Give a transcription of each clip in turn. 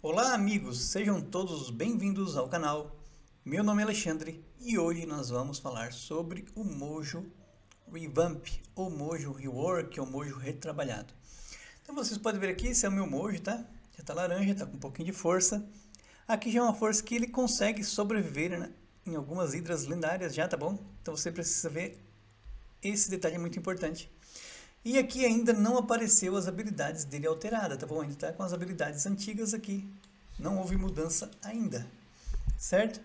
Olá amigos, sejam todos bem-vindos ao canal. Meu nome é Alexandre e hoje nós vamos falar sobre o Mojo Revamp, ou Mojo Rework, ou Mojo retrabalhado. Então vocês podem ver aqui, esse é o meu Mojo, tá? Já tá laranja, tá com um pouquinho de força. Aqui já é uma força que ele consegue sobreviver, né, em algumas hidras lendárias já, tá bom? Então você precisa ver, esse detalhe é muito importante. E aqui ainda não apareceu as habilidades dele alteradas, tá bom? Ainda está com as habilidades antigas aqui. Não houve mudança ainda, certo?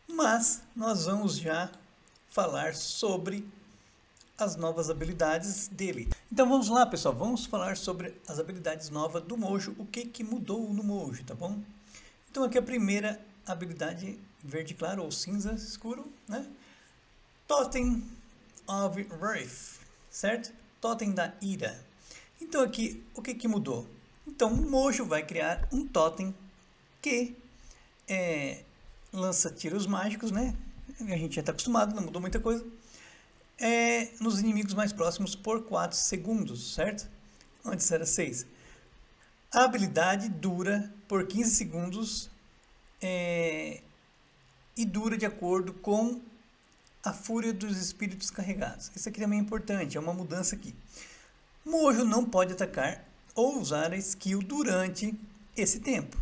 Mas nós vamos já falar sobre as novas habilidades dele. Então vamos lá, pessoal. Vamos falar sobre as habilidades novas do Mojo. O que mudou no Mojo, tá bom? Então aqui a primeira habilidade, verde claro ou cinza escuro, né? Totem of Wrath, certo? Totem da ira. Então aqui, o que mudou? Então o Mojo vai criar um totem que lança tiros mágicos, né? A gente já está acostumado, não mudou muita coisa. Nos inimigos mais próximos por 4 segundos, certo? Antes era 6. A habilidade dura por 15 segundos e dura de acordo com a fúria dos espíritos carregados. Isso aqui também é importante, é uma mudança aqui. Mojo não pode atacar ou usar a skill durante esse tempo,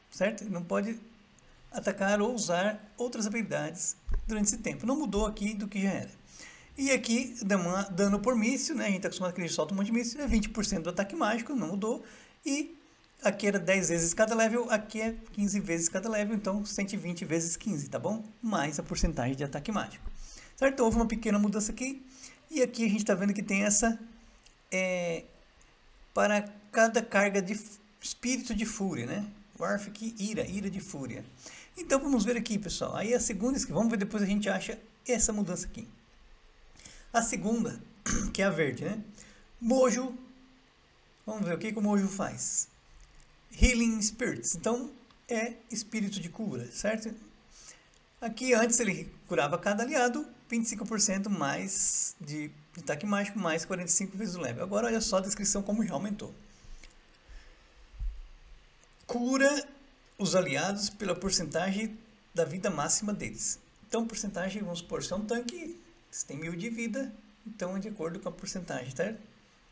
certo? Ele não pode atacar ou usar outras habilidades durante esse tempo. Não mudou aqui do que já era. E aqui, dano por míssil, né? A gente está acostumado que ele solta um monte de míssil, é 20% do ataque mágico, não mudou. E aqui era 10 vezes cada level, aqui é 15 vezes cada level, então 120 vezes 15, tá bom? Mais a porcentagem de ataque mágico. Certo? Houve uma pequena mudança aqui. E aqui a gente está vendo que tem essa... para cada carga de espírito de fúria, né? Wrath aqui, ira de fúria. Então vamos ver aqui, pessoal. Aí a segunda skill, vamos ver depois a gente acha essa mudança aqui. A segunda, que é a verde, né? Mojo. Vamos ver o que o Mojo faz. Healing Spirits. Então é espírito de cura, certo? Aqui antes ele curava cada aliado 25% mais de ataque mágico, mais 45 vezes o level. Agora olha só a descrição como já aumentou. Cura os aliados pela porcentagem da vida máxima deles. Então porcentagem, vamos supor, se é um tanque, se tem 1000 de vida, então é de acordo com a porcentagem, tá?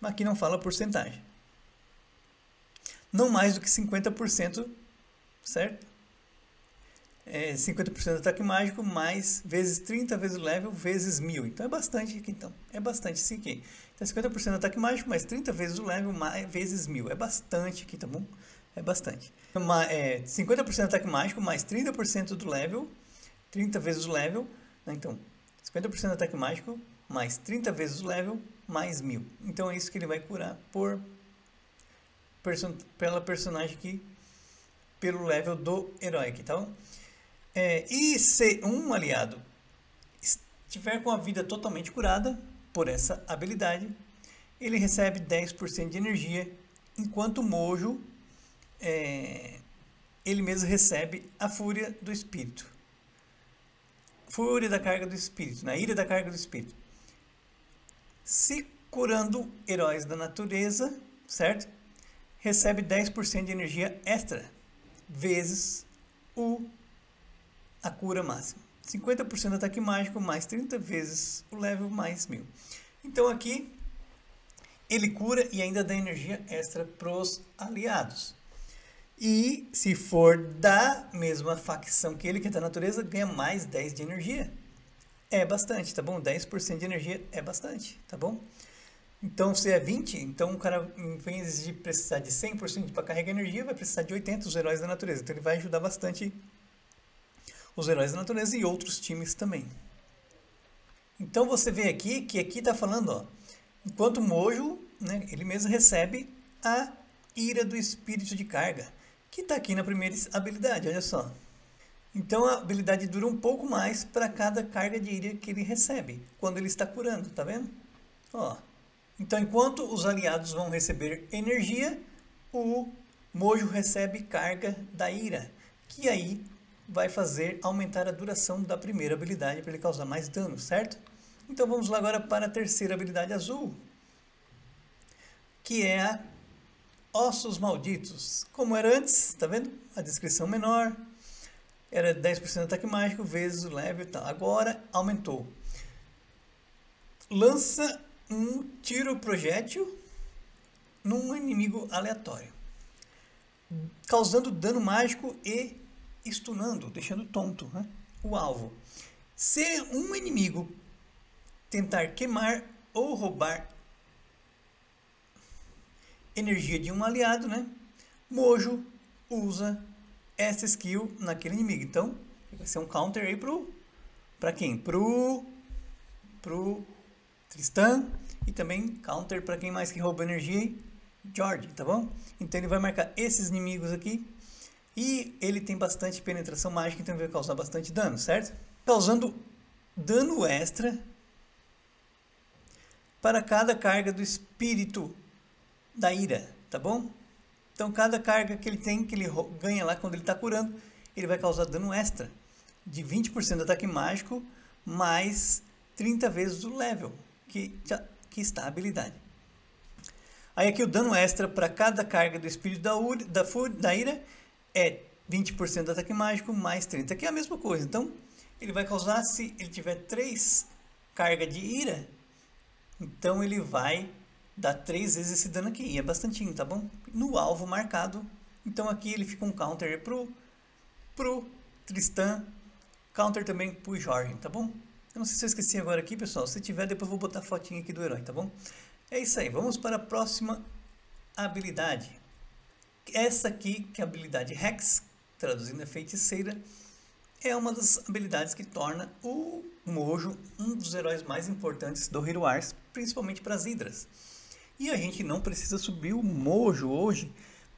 Mas aqui não fala porcentagem. Não mais do que 50%, certo? 50% de ataque mágico, mais vezes 30 vezes o level, vezes 1000. Então é bastante aqui, então. É bastante sim aqui. Então 50% de ataque mágico, mais 30 vezes o level, mais vezes 1000. É bastante aqui, tá bom? É bastante. 50% de ataque mágico, mais 30% do level, 30 vezes o level. Né? Então, 50% de ataque mágico, mais 30 vezes o level, mais 1000. Então é isso que ele vai curar pela personagem aqui, pelo level do herói aqui, tá bom? E se um aliado estiver com a vida totalmente curada por essa habilidade, ele recebe 10% de energia, enquanto o Mojo, ele mesmo recebe a fúria do espírito. Fúria da carga do espírito, na ira da carga do espírito. Se curando heróis da natureza, certo? Recebe 10% de energia extra, vezes a cura máxima. 50% de ataque mágico, mais 30 vezes o level, mais 1000. Então aqui, ele cura e ainda dá energia extra para os aliados. E se for da mesma facção que ele, que é da natureza, ganha mais 10 de energia. É bastante, tá bom? 10% de energia é bastante, tá bom? Então, se é 20, então o cara, em vez de precisar de 100% para carregar energia, vai precisar de 80 os heróis da natureza. Então, ele vai ajudar bastante os heróis da natureza e outros times também. Então, você vê aqui, que aqui está falando, ó, enquanto o Mojo, né, ele mesmo recebe a ira do espírito de carga, que está aqui na primeira habilidade, olha só. Então, a habilidade dura um pouco mais para cada carga de ira que ele recebe, quando ele está curando, tá vendo? Ó. Então, enquanto os aliados vão receber energia, o Mojo recebe carga da ira, que aí vai fazer aumentar a duração da primeira habilidade para ele causar mais dano, certo? Então vamos lá agora para a terceira habilidade azul, que é a Ossos Malditos. Como era antes, tá vendo? A descrição menor. Era 10% de ataque mágico vezes o level e tal. Agora aumentou. Lança um tiro projétil num inimigo aleatório, causando dano mágico e stunando, deixando tonto, né, o alvo. Se um inimigo tentar queimar ou roubar energia de um aliado, né, Mojo usa essa skill naquele inimigo. Então, vai ser um counter aí para quem? Pro Tristan, e também counter para quem mais que rouba energia, George, tá bom? Então ele vai marcar esses inimigos aqui e ele tem bastante penetração mágica, então ele vai causar bastante dano, certo? Causando dano extra para cada carga do espírito da ira, tá bom? Então cada carga que ele tem, que ele ganha lá quando ele está curando, ele vai causar dano extra de 20% de ataque mágico mais 30 vezes o level que está a habilidade. Aí aqui o dano extra para cada carga do espírito da ira é 20% de ataque mágico mais 30, que é a mesma coisa. Então ele vai causar, se ele tiver 3 cargas de ira, então ele vai dar 3 vezes esse dano aqui, e é bastantinho, tá bom? No alvo marcado. Então aqui ele fica um counter pro Tristan, counter também pro Jorge, tá bom? Eu não sei se eu esqueci agora aqui, pessoal. Se tiver, depois eu vou botar a fotinha aqui do herói, tá bom? É isso aí. Vamos para a próxima habilidade. Essa aqui, que é a habilidade Hex, traduzindo a feiticeira, é uma das habilidades que torna o Mojo um dos heróis mais importantes do Hero Wars, principalmente para as Hidras. E a gente não precisa subir o Mojo hoje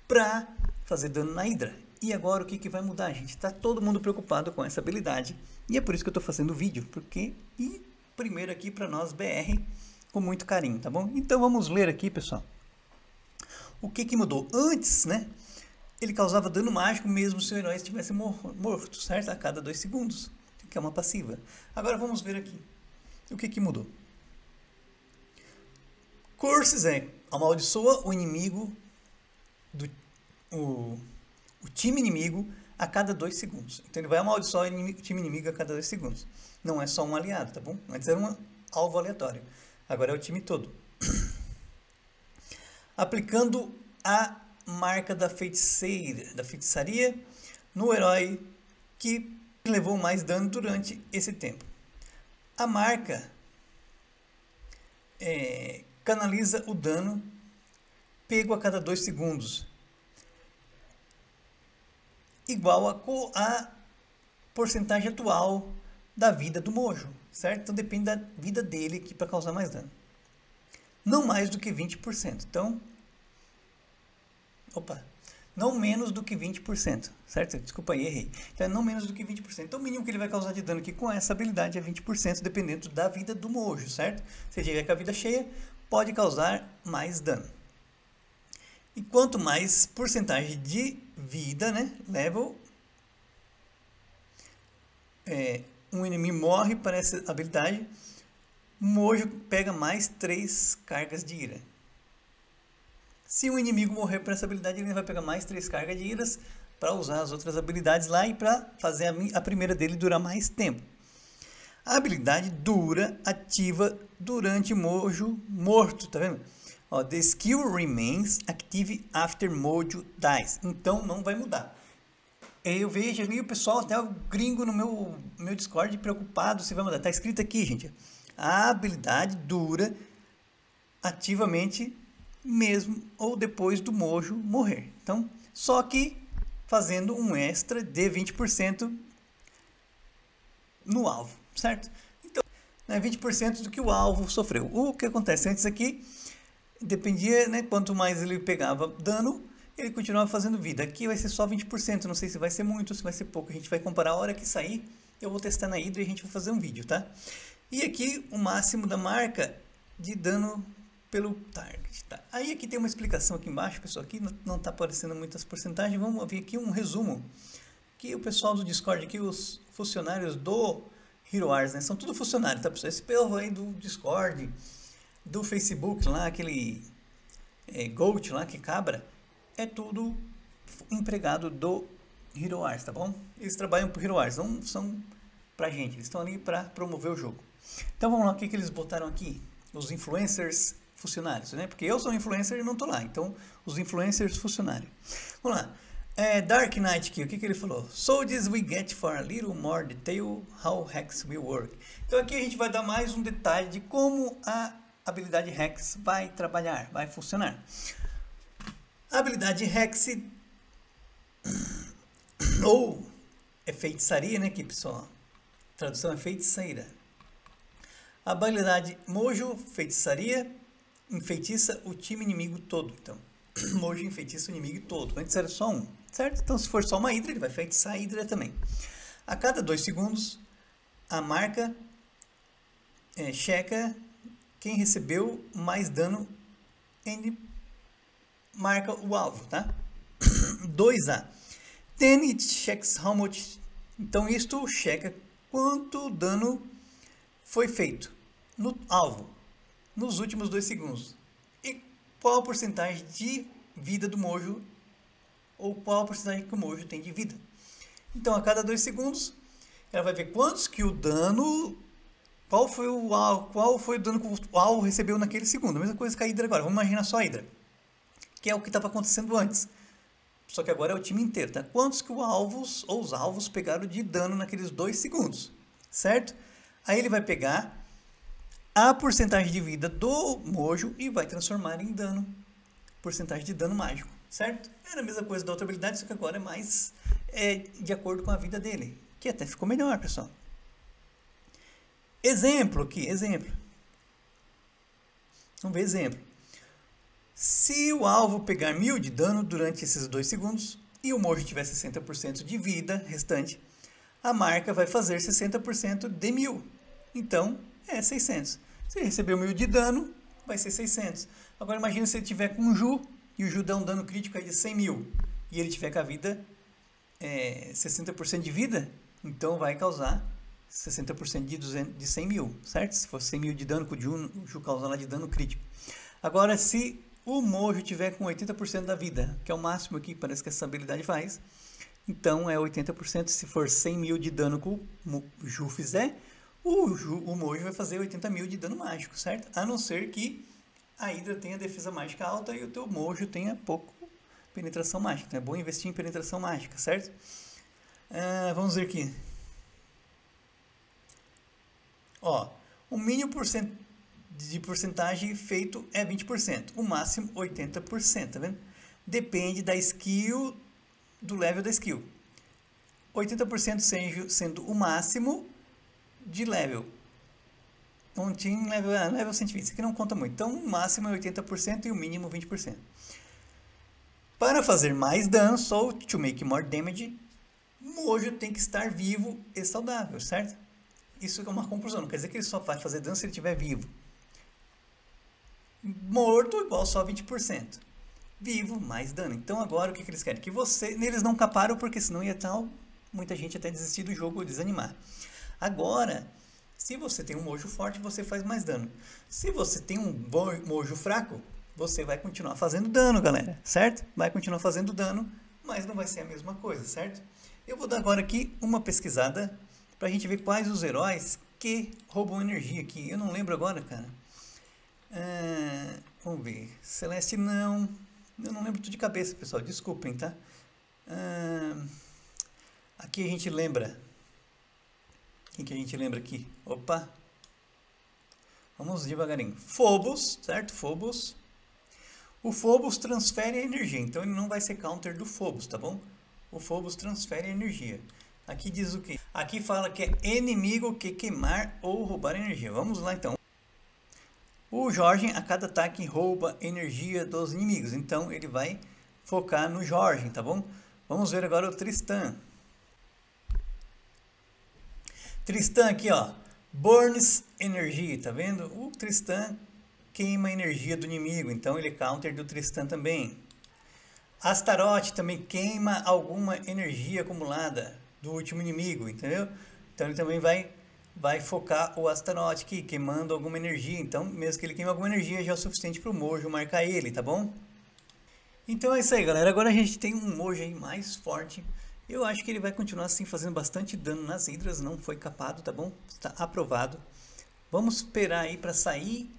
para fazer dano na Hydra. E agora o que vai mudar, gente? Tá todo mundo preocupado com essa habilidade. E é por isso que eu tô fazendo o vídeo. E primeiro aqui para nós BR, com muito carinho, tá bom? Então vamos ler aqui, pessoal. O que mudou? Antes, né? Ele causava dano mágico mesmo se o herói estivesse morto, certo? A cada 2 segundos. Que é uma passiva. Agora vamos ver aqui. O que mudou? Curses amaldiçoa o inimigo o time inimigo a cada 2 segundos. Então ele vai amaldiçoar o time inimigo a cada 2 segundos. Não é só um aliado, tá bom? Antes era um alvo aleatório. Agora é o time todo. Aplicando a marca da feitiçaria no herói que levou mais dano durante esse tempo. A marca canaliza o dano pego a cada 2 segundos, igual a porcentagem atual da vida do Mojo, certo? Então depende da vida dele aqui para causar mais dano. Não mais do que 20%. Então, não menos do que 20%, certo? Desculpa aí, errei. Então, não menos do que 20%. Então, o mínimo que ele vai causar de dano aqui com essa habilidade é 20%, dependendo da vida do Mojo, certo? Se ele tiver com a vida cheia, pode causar mais dano. E quanto mais porcentagem de vida, né, level, um inimigo morre para essa habilidade, Mojo pega mais 3 cargas de ira. Se um inimigo morrer para essa habilidade, ele vai pegar mais 3 cargas de iras para usar as outras habilidades lá e para fazer a primeira dele durar mais tempo. A habilidade dura ativa durante Mojo morto, tá vendo? Ó, the skill remains active after Mojo dies. Então não vai mudar. Eu vejo ali o pessoal, até o gringo no meu Discord, preocupado se vai mudar. Tá escrito aqui, gente. A habilidade dura ativamente mesmo ou depois do Mojo morrer. Então, só que fazendo um extra de 20% no alvo, certo? Então, 20% do que o alvo sofreu. O que acontece antes aqui, dependia, né, quanto mais ele pegava dano, ele continuava fazendo vida. Aqui vai ser só 20%, não sei se vai ser muito ou se vai ser pouco. A gente vai comparar a hora que sair, eu vou testar na Hydra e a gente vai fazer um vídeo, tá? E aqui o máximo da marca de dano pelo target, tá? Aí aqui tem uma explicação aqui embaixo, pessoal, aqui não está aparecendo muitas porcentagens, vamos ver aqui um resumo, que o pessoal do Discord aqui, os funcionários do Hero Wars, né, são tudo funcionários, tá, pessoal? Esse povo aí do Discord, do Facebook lá, aquele Goat lá, que cabra, é tudo empregado do HeroWars, tá bom? Eles trabalham pro HeroWars, não são pra gente, eles estão ali para promover o jogo. Então vamos lá, o que eles botaram aqui? Os influencers funcionários, né? Porque eu sou influencer e não tô lá, então os influencers funcionários. Vamos lá. Dark Knight aqui, o que ele falou? So this we get for a little more detail how Hex will work. Então aqui a gente vai dar mais um detalhe de como a habilidade Hex vai trabalhar, vai funcionar. A habilidade Hex ou é feitiçaria, né, aqui pessoal? A tradução é feiticeira. A habilidade Mojo, feitiçaria, enfeitiça o time inimigo todo. Então, Mojo enfeitiça o inimigo todo. Antes era só um, certo? Então, se for só uma Hydra, ele vai feitiçar a Hydra também. A cada 2 segundos, a marca checa quem recebeu mais dano e marca o alvo, tá? 2A. Then it checks how much. Então, isto checa quanto dano foi feito no alvo nos últimos 2 segundos. E qual a porcentagem de vida do Mojo, ou qual a porcentagem que o Mojo tem de vida. Então, a cada 2 segundos, ela vai ver quantos que o dano, qual foi o dano que o alvo recebeu naquele segundo. A mesma coisa que a Hydra agora. Vamos imaginar só a Hydra, que é o que estava acontecendo antes. Só que agora é o time inteiro, tá? Quantos que os alvos pegaram de dano naqueles 2 segundos, certo? Aí ele vai pegar a porcentagem de vida do Mojo e vai transformar em dano, porcentagem de dano mágico, certo? Era a mesma coisa da outra habilidade, só que agora é mais de acordo com a vida dele, que até ficou melhor, pessoal. Exemplo aqui, exemplo. Vamos ver exemplo. Se o alvo pegar 1000 de dano durante esses 2 segundos e o Mojo tiver 60% de vida restante, a marca vai fazer 60% de 1000. Então, é 600. Se ele recebeu 1000 de dano, vai ser 600. Agora, imagina se ele tiver com o Ju, e o Ju dá um dano crítico aí de 100.000, e ele tiver com a vida 60% de vida, então vai causar 60% de 100.000, certo? Se for 100.000 de dano, com o Ju causar lá de dano crítico. Agora, se o Mojo tiver com 80% da vida, que é o máximo aqui, parece que essa habilidade faz, então é 80%. Se for 100.000 de dano que o Ju fizer, o Mojo vai fazer 80.000 de dano mágico, certo? A não ser que a Hydra tenha defesa mágica alta e o teu Mojo tenha pouco penetração mágica. Então é bom investir em penetração mágica, certo? Vamos ver aqui. Ó, o mínimo de porcentagem feito é 20%, o máximo 80%, tá vendo? Depende da skill, do level da skill. 80% sendo o máximo de level. Pontinho, level 120, isso aqui não conta muito. Então, o máximo é 80% e o mínimo 20%. Para fazer mais dano, so to make more damage, Mojo tem que estar vivo e saudável, certo? Isso é uma conclusão, não quer dizer que ele só vai fazer dano se ele estiver vivo. Morto igual só 20%. Vivo, mais dano. Então agora o que eles querem? Que eles não caparam, porque senão ia tal muita gente até desistir do jogo ou desanimar. Agora, se você tem um Mojo forte, você faz mais dano. Se você tem um Mojo fraco, você vai continuar fazendo dano, galera, certo? Vai continuar fazendo dano, mas não vai ser a mesma coisa, certo? Eu vou dar agora aqui uma pesquisada pra gente ver quais os heróis que roubam energia aqui. Eu não lembro agora, cara. Vamos ver. Celeste não. Eu não lembro tudo de cabeça, pessoal. Desculpem, tá? Aqui a gente lembra. Quem que a gente lembra aqui? Opa! Vamos devagarinho. Phobos, certo? Phobos. O Phobos transfere a energia, então ele não vai ser counter do Phobos, tá bom? O Phobos transfere a energia. Aqui diz o quê? Aqui fala que é inimigo que queimar ou roubar energia. Vamos lá então. O Jorgen, a cada ataque, rouba energia dos inimigos. Então ele vai focar no Jorgen, tá bom? Vamos ver agora o Tristan. Tristan aqui, ó. Burns energia, tá vendo? O Tristan queima a energia do inimigo, então ele é counter do Tristan também. Astaroth também queima alguma energia acumulada do último inimigo, entendeu? Então ele também vai focar o Astaroth aqui, queimando alguma energia. Então, mesmo que ele queime alguma energia, já é o suficiente para o Mojo marcar ele, tá bom? Então é isso aí, galera. Agora a gente tem um Mojo aí mais forte. Eu acho que ele vai continuar assim fazendo bastante dano nas hidras. Não foi capado, tá bom? Está aprovado. Vamos esperar aí para sair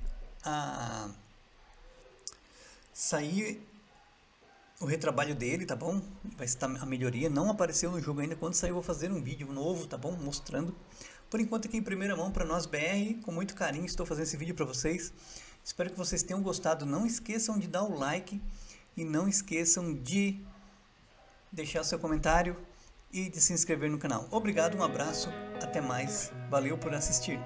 o retrabalho dele, tá bom? Vai estar a melhoria. Não apareceu no jogo ainda. Quando sair eu vou fazer um vídeo novo, tá bom? Mostrando. Por enquanto aqui em primeira mão para nós BR, com muito carinho estou fazendo esse vídeo para vocês. Espero que vocês tenham gostado. Não esqueçam de dar o like e não esqueçam de deixar seu comentário e de se inscrever no canal. Obrigado, um abraço, até mais. Valeu por assistir.